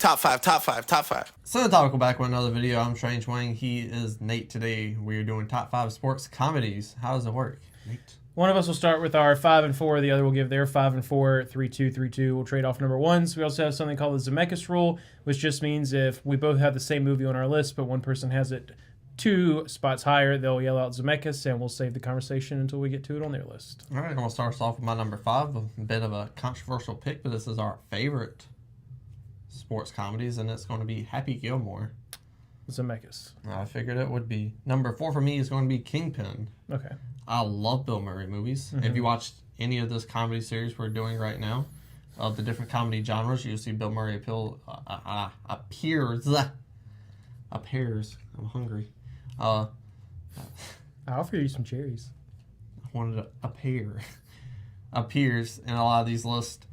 Top five, top five, top five. Topical back with another video. I'm Strange Wayne. He is Nate today. We're doing top 5 sports comedies. How does it work, Nate? One of us will start with our 5 and 4. The other will give their 5 and 4. 3-2, 3-2. We'll trade off number ones. We also have something called the Zemeckis rule, which just means if we both have the same movie on our list, but one person has it 2 spots higher, they'll yell out Zemeckis, and we'll save the conversation until we get to it on their list. All right, I'm going to start us off with my number 5. A bit of a controversial pick, but this is our favorite sports comedies, and it's going to be Happy Gilmore. Zemeckis. I figured it would be. Number 4 for me is going to be Kingpin. Okay. I love Bill Murray movies. Mm-hmm. If you watched any of this comedy series we're doing right now, of the different comedy genres, you'll see Bill Murray appears. I'm hungry. I'll offer you some cherries. I wanted to appears in a lot of these lists,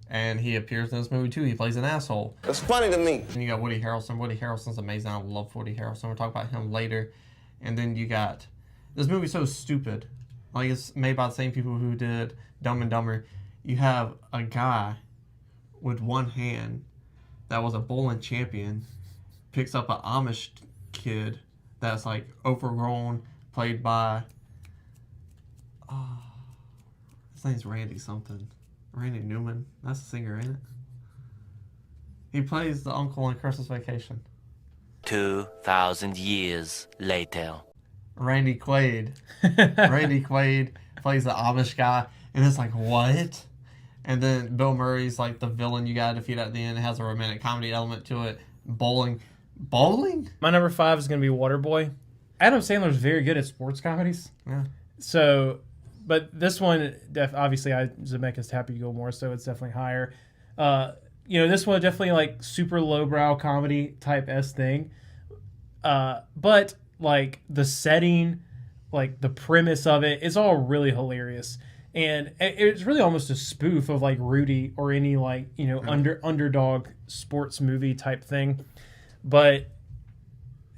and he appears in this movie too. He plays an asshole. It's funny to me. And you got Woody Harrelson. Woody Harrelson's amazing. I love Woody Harrelson. We'll talk about him later. And then you got, this movie's so stupid. Like, it's made by the same people who did Dumb and Dumber. You have a guy with one hand that was a bowling champion, picks up an Amish kid that's like overgrown, played by, his name's Randy something. Randy Newman. That's the singer, ain't it? He plays the uncle in Christmas Vacation. 2,000 years later. Randy Quaid. Randy Quaid plays the Amish guy, and it's like, what? And then Bill Murray's like the villain you gotta defeat at the end. It has a romantic comedy element to it. Bowling? My number 5 is going to be Waterboy. Adam Sandler's very good at sports comedies. Yeah. So, but this one, obviously, Zemeckis Happy Gilmore, so it's definitely higher. This one definitely like super lowbrow comedy type thing. But like the setting, like the premise of it, it's all really hilarious. And it's really almost a spoof of like Rudy or any like, underdog sports movie type thing. But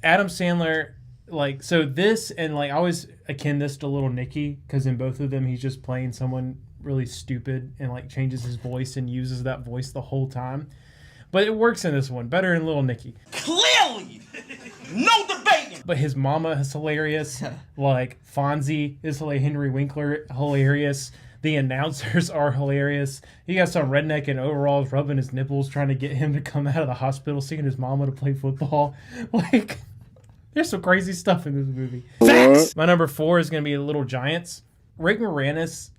Adam Sandler, like, so this, and like I always akin this to Little Nicky, because in both of them he's just playing someone really stupid and like changes his voice and uses that voice the whole time. But it works in this one better in Little Nicky. Clearly, no debating. But his mama is hilarious. Like Fonzie is hilarious. Henry Winkler hilarious. The announcers are hilarious. You got some redneck in overalls rubbing his nipples, trying to get him to come out of the hospital, seeing his mama to play football. Like, there's some crazy stuff in this movie. Facts! My number 4 is going to be Little Giants. Rick Moranis,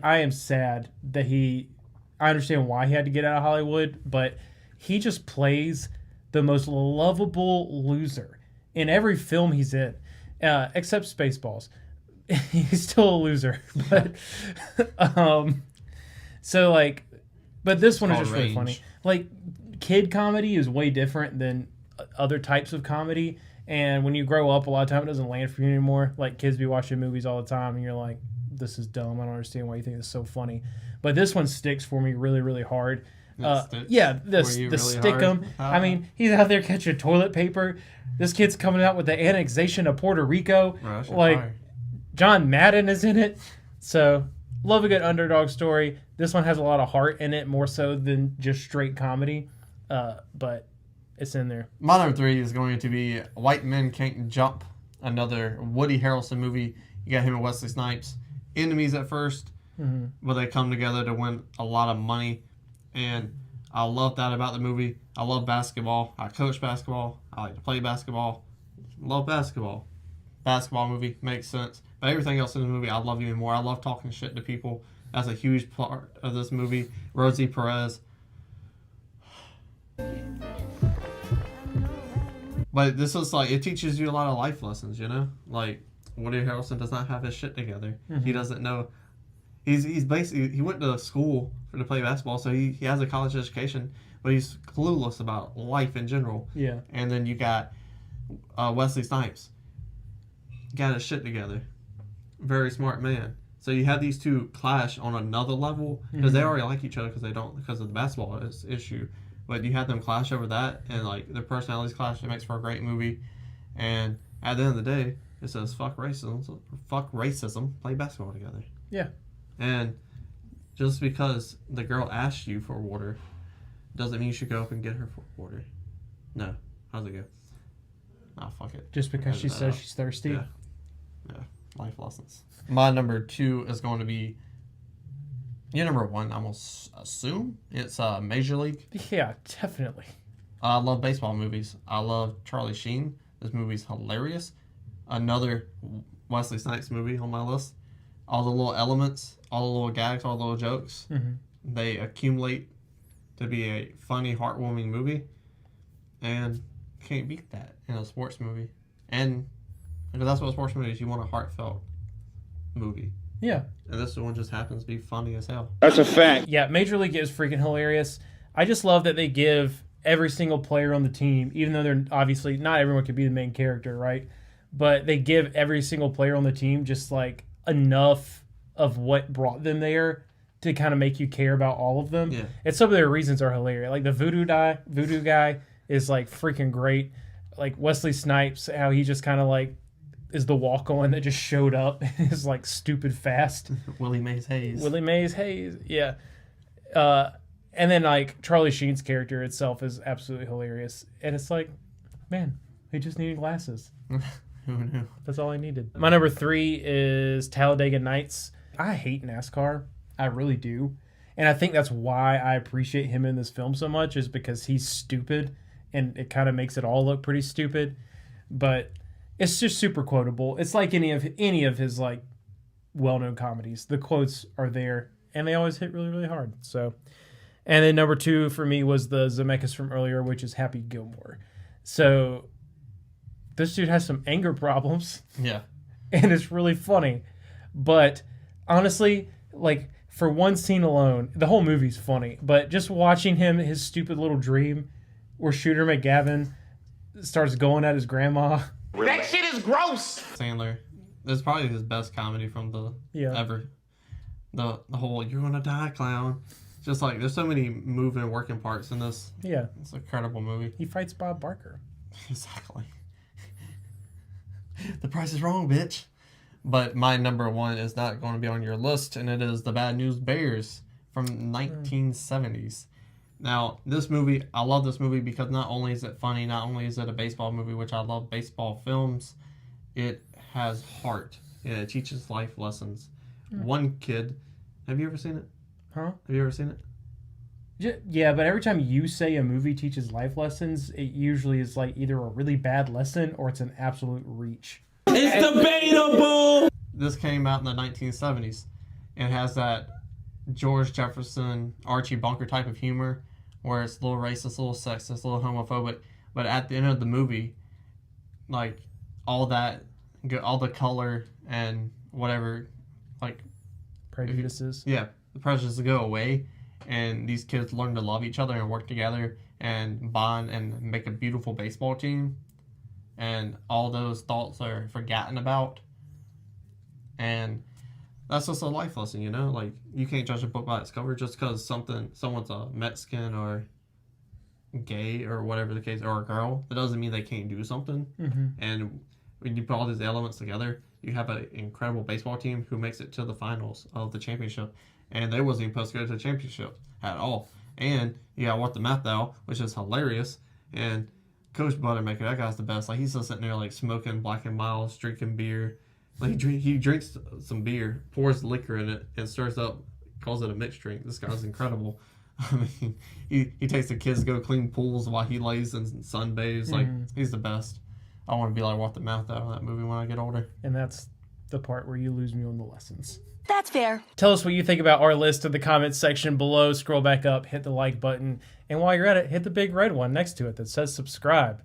I am sad that I understand why he had to get out of Hollywood, but he just plays the most lovable loser in every film he's in, except Spaceballs. He's still a loser, but so like, but this one is just really funny. Like, kid comedy is way different than other types of comedy, and when you grow up, a lot of time it doesn't land for you anymore. Like, kids be watching movies all the time, and you're like, "This is dumb. I don't understand why you think it's so funny." But this one sticks for me really, really hard. The stick 'em. I mean, he's out there catching toilet paper. This kid's coming out with the annexation of Puerto Rico. Like, John Madden is in it. So, love a good underdog story. This one has a lot of heart in it, more so than just straight comedy. But it's in there. My number 3 is going to be White Men Can't Jump, another Woody Harrelson movie. You got him and Wesley Snipes. Enemies at first, but they come together to win a lot of money. And I love that about the movie. I love basketball. I coach basketball. I like to play basketball. Love basketball. Basketball movie makes sense. But everything else in the movie, I love even more. I love talking shit to people. That's a huge part of this movie. Rosie Perez. But this is like, it teaches you a lot of life lessons, Like, Woody Harrelson does not have his shit together. Mm-hmm. He doesn't know. He's basically, he went to school to play basketball, so he has a college education, but he's clueless about life in general. Yeah. And then you got Wesley Snipes. Got his shit together. Very smart man. So you have these two clash on another level, because they already like each other because of the basketball issue. But you have them clash over that, and like their personalities clash. It makes for a great movie. And at the end of the day, it says fuck racism, play basketball together. Yeah. And just because the girl asked you for water doesn't mean you should go up and get her for water. No. How's it go? Oh, fuck it. Just because she says she's thirsty. Yeah. Life lessons. My number 2 is going to be your number 1. I'm going to assume it's Major League. Yeah, definitely. I love baseball movies. I love Charlie Sheen. This movie's hilarious. Another Wesley Snipes movie on my list. All the little elements, all the little gags, all the little jokes, they accumulate to be a funny, heartwarming movie. And can't beat that in a sports movie. And because that's what a sports movie is. You want a heartfelt movie. Yeah. And this one just happens to be funny as hell. That's a fact. Yeah, Major League is freaking hilarious. I just love that they give every single player on the team, even though they're obviously not everyone could be the main character, right? But they give every single player on the team just like enough of what brought them there to kind of make you care about all of them. Yeah. And some of their reasons are hilarious. Like the voodoo guy is like freaking great. Like Wesley Snipes, how he just kind of like is the walk-on that just showed up and is like stupid fast. Willie Mays Hayes. Yeah. And then like Charlie Sheen's character itself is absolutely hilarious. And it's like, man, he just needed glasses. Who knew? That's all I needed. My number 3 is Talladega Nights. I hate NASCAR. I really do. And I think that's why I appreciate him in this film so much, is because he's stupid and it kind of makes it all look pretty stupid. But it's just super quotable. It's like any of his like well-known comedies. The quotes are there and they always hit really, really hard. So, and then number 2 for me was the Zemeckis from earlier, which is Happy Gilmore. So this dude has some anger problems. Yeah. And it's really funny. But honestly, like for one scene alone, the whole movie's funny. But just watching him, his stupid little dream where Shooter McGavin starts going at his grandma. That shit is gross. Sandler. This is probably his best comedy from the ever. The whole "you're gonna die" clown. Just like there's so many moving working parts in this. Yeah. It's an incredible movie. He fights Bob Barker. Exactly. The price is wrong, bitch. But my number 1 is not going to be on your list, and it is The Bad News Bears from 1970s. Now, this movie, I love this movie because not only is it funny, not only is it a baseball movie, which I love baseball films, it has heart, and it teaches life lessons. One kid, have you ever seen it? Huh? Have you ever seen it? Yeah, but every time you say a movie teaches life lessons, it usually is like either a really bad lesson or it's an absolute reach. It's debatable. This came out in the 1970s. It has that George Jefferson, Archie Bunker type of humor where it's a little racist, a little sexist, a little homophobic. But at the end of the movie, like all the color and whatever, like Prejudices. Yeah, the prejudices go away, and these kids learn to love each other and work together and bond and make a beautiful baseball team. And all those thoughts are forgotten about. And that's just a life lesson, you know? Like, you can't judge a book by its cover just because someone's a Mexican or gay or whatever the case, or a girl. That doesn't mean they can't do something. Mm-hmm. And when you put all these elements together, you have an incredible baseball team who makes it to the finals of the championship. And they wasn't even supposed to go to the championship at all. And you got What the Mathau, which is hilarious. And Coach Buttermaker, that guy's the best. Like, he's still sitting there, like, smoking Black and Miles, drinking beer. Like, he drinks some beer, pours liquor in it, and stirs up, calls it a mixed drink. This guy's incredible. I mean, he takes the kids to go clean pools while he lays in sunbathes. Like, he's the best. I want to be like What the Mathau in that movie when I get older. And that's the part where you lose me on the lessons. That's fair. Tell us what you think about our list in the comments section below. Scroll back up, hit the like button, and while you're at it, hit the big red one next to it that says subscribe.